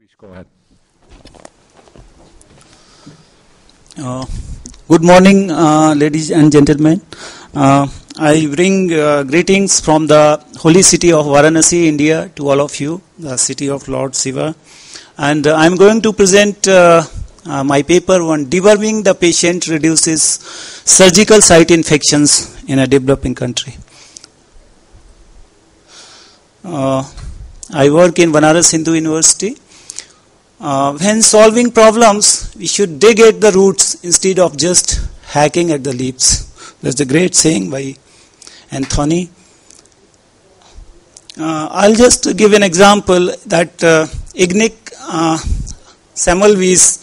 Please go ahead. Good morning, ladies and gentlemen. I bring greetings from the holy city of Varanasi, India, to all of you, the city of Lord Shiva. And I'm going to present my paper on deworming the patient reduces surgical site infections in a developing country. I work in Banaras Hindu University. When solving problems, we should dig at the roots instead of just hacking at the leaves. That's a great saying by Anthony. I'll just give an example that Ignaz Semmelweis,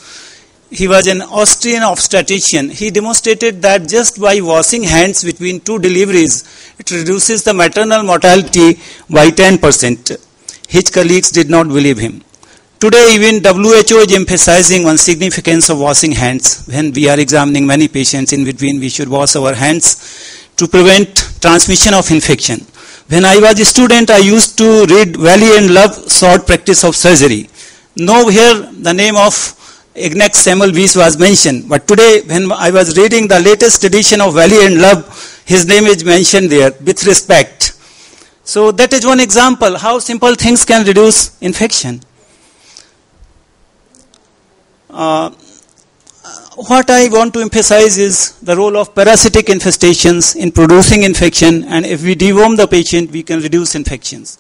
he was an Austrian obstetrician. He demonstrated that just by washing hands between two deliveries, it reduces the maternal mortality by 10%. His colleagues did not believe him. Today, even WHO is emphasizing on significance of washing hands. When we are examining many patients in between, we should wash our hands to prevent transmission of infection. When I was a student, I used to read Valley and Love Short Practice of Surgery. Nowhere the name of Ignaz Semmelweis was mentioned. But today, when I was reading the latest edition of Valley and Love, his name is mentioned there with respect. So that is one example how simple things can reduce infection. What I want to emphasize is the role of parasitic infestations in producing infection, and if we deworm the patient, we can reduce infections.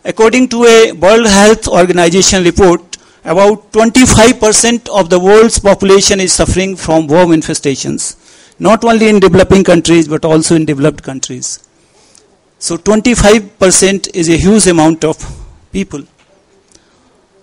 According to a World Health Organization report, about 25% of the world's population is suffering from worm infestations, not only in developing countries but also in developed countries. So 25% is a huge amount of people.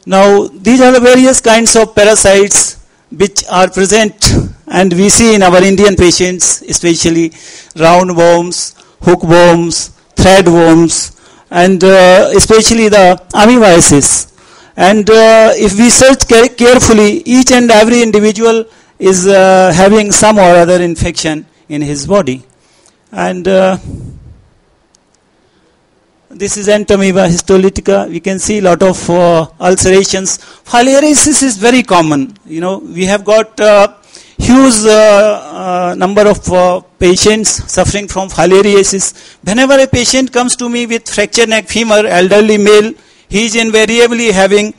Now, these are the various kinds of parasites which are present and we see in our Indian patients, especially roundworms, hookworms, threadworms, and especially the amoebiasis. And if we search carefully, each and every individual is having some or other infection in his body. And this is Entamoeba histolytica. We can see a lot of ulcerations. Filariasis is very common. You know, we have got huge number of patients suffering from filariasis. Whenever a patient comes to me with fractured neck femur, elderly male, he is invariably having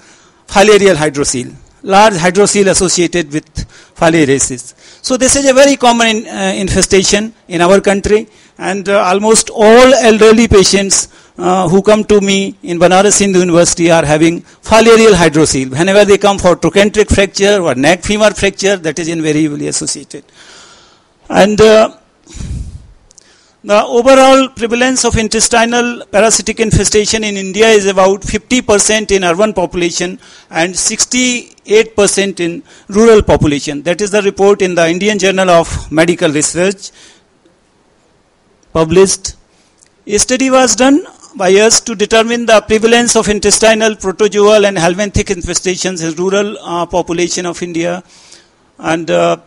filarial hydrocele, large hydrocele associated with filariasis. So this is a very common infestation in our country, and almost all elderly patients who come to me in Banaras Hindu University are having filarial hydrocele. Whenever they come for trochanteric fracture or neck femur fracture, that is invariably associated. And the overall prevalence of intestinal parasitic infestation in India is about 50% in urban population and 68% in rural population. That is the report in the Indian Journal of Medical Research published. A study was done by us to determine the prevalence of intestinal, protozoal and helminthic infestations in rural population of India. And the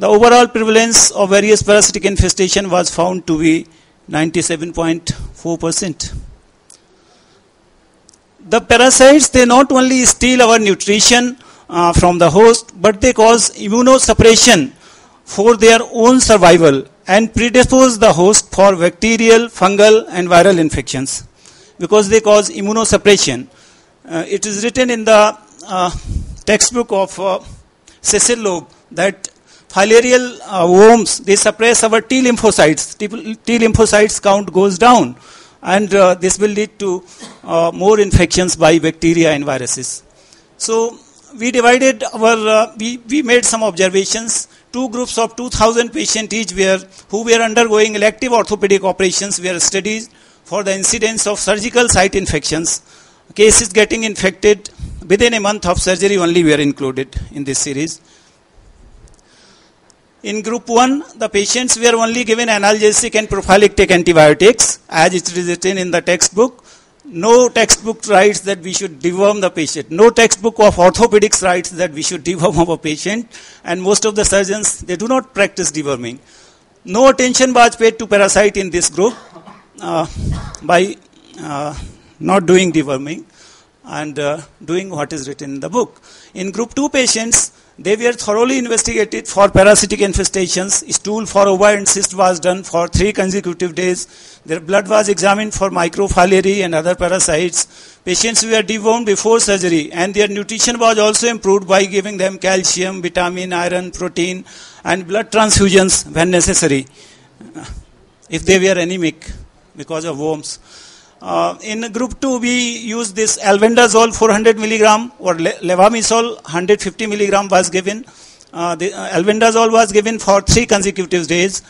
overall prevalence of various parasitic infestation was found to be 97.4%. The parasites, they not only steal our nutrition from the host, but they cause immunosuppression for their own survival and predispose the host for bacterial, fungal and viral infections because they cause immunosuppression. It is written in the textbook of Cecil Loeb that filarial worms, they suppress our T lymphocytes. T lymphocytes count goes down, and this will lead to more infections by bacteria and viruses. So we divided our, we made some observations. Two groups of 2,000 patients each who were undergoing elective orthopedic operations were studied for the incidence of surgical site infections. Cases getting infected within a month of surgery only were included in this series. In group 1, the patients were only given analgesic and prophylactic antibiotics as it is written in the textbook. No textbook writes that we should deworm the patient. No textbook of orthopedics writes that we should deworm our patient. And most of the surgeons, they do not practice deworming. No attention was paid to parasite in this group by not doing deworming. and doing what is written in the book. In group 2 patients, they were thoroughly investigated for parasitic infestations. Stool for ova and cyst was done for 3 consecutive days. Their blood was examined for microfilariae and other parasites. Patients were dewormed before surgery, and their nutrition was also improved by giving them calcium, vitamin, iron, protein, and blood transfusions when necessary, if they were anemic because of worms. In group 2, we used this albendazole 400 milligram or levamisole 150 milligram was given. The albendazole was given for 3 consecutive days.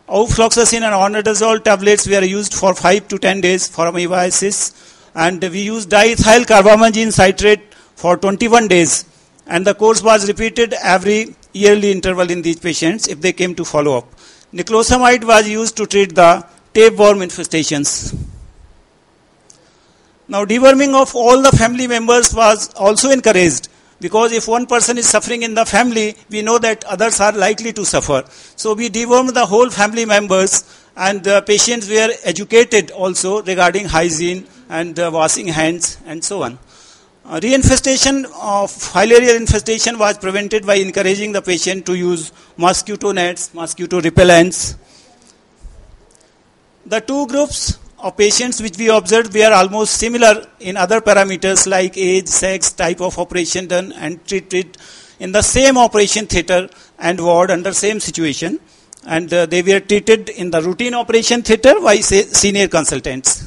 Ofloxacin and ornidazole tablets were used for 5 to 10 days for amoebiasis. And we used diethyl carbamazine citrate for 21 days. And the course was repeated every yearly interval in these patients if they came to follow up. Niclosamide was used to treat the tapeworm infestations. Now, deworming of all the family members was also encouraged, because if one person is suffering in the family, we know that others are likely to suffer. So we dewormed the whole family members, and the patients were educated also regarding hygiene and washing hands and so on. Reinfestation of filarial infestation was prevented by encouraging the patient to use mosquito nets, mosquito repellents. The 2 groups of patients which we observed were almost similar in other parameters like age, sex, type of operation done, and treated in the same operation theatre and ward under same situation. And they were treated in the routine operation theatre by senior consultants.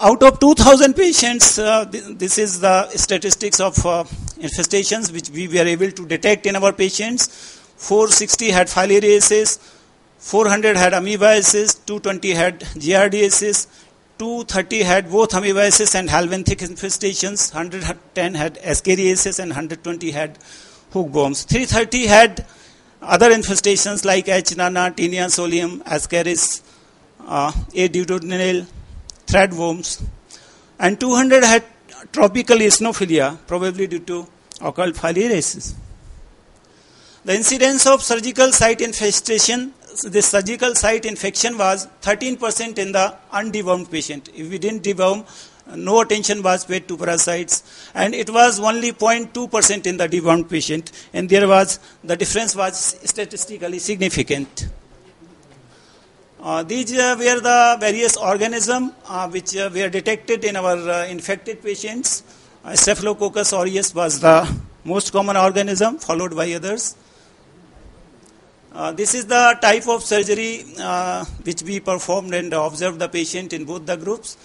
Out of 2,000 patients, this is the statistics of infestations which we were able to detect in our patients. 460 had filariasis, 400 had amoebiasis, 220 had giardiasis, 230 had both amoebiasis and helminthic infestations, 110 had ascariasis, and 120 had hookworms. 330 had other infestations like H. nana, Taenia solium, ascaris, A. duodenale, threadworms, and 200 had tropical eosinophilia, probably due to occult filariasis. The incidence of surgical site infestation, this surgical site infection was 13% in the undewormed patient. If we didn't deworm, no attention was paid to parasites, and it was only 0.2% in the dewormed patient, and the difference was statistically significant. These were the various organisms which were detected in our infected patients. Staphylococcus aureus was the most common organism, followed by others. This is the type of surgery which we performed and observed the patient in both the groups.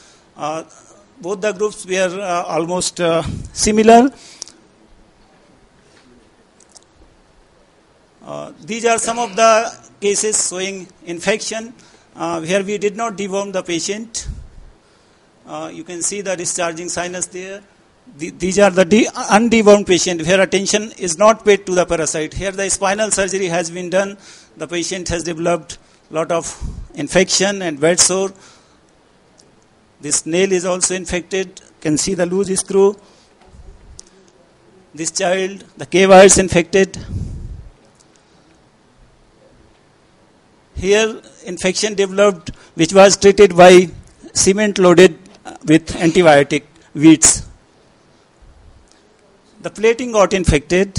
Both the groups were almost similar. These are some of the cases showing infection where we did not deworm the patient. You can see the discharging sinus there. These are the undewormed patient where attention is not paid to the parasite. Here the spinal surgery has been done. The patient has developed a lot of infection and bed sore. This nail is also infected. You can see the loose screw. This child, the cava is infected. Here infection developed which was treated by cement loaded with antibiotic weeds. The plating got infected,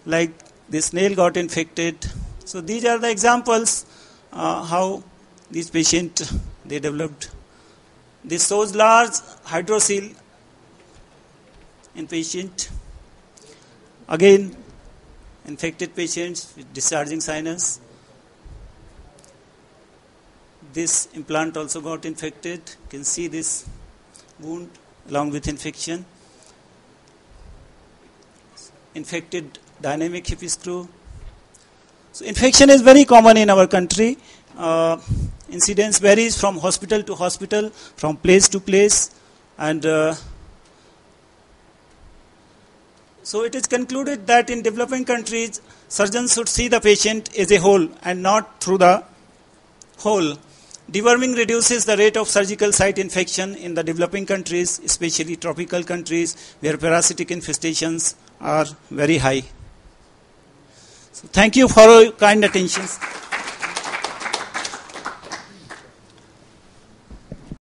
like this nail got infected. So these are the examples how these patients they developed. This shows large hydrocele in patient. Again, infected patients with discharging sinus. This implant also got infected. You can see this wound along with infection. Infected dynamic hip screw. So infection is very common in our country. Incidence varies from hospital to hospital, from place to place, and so it is concluded that in developing countries, surgeons should see the patient as a whole and not through the hole. Deworming reduces the rate of surgical site infection in the developing countries, especially tropical countries where parasitic infestations are very high. So thank you for your kind attention.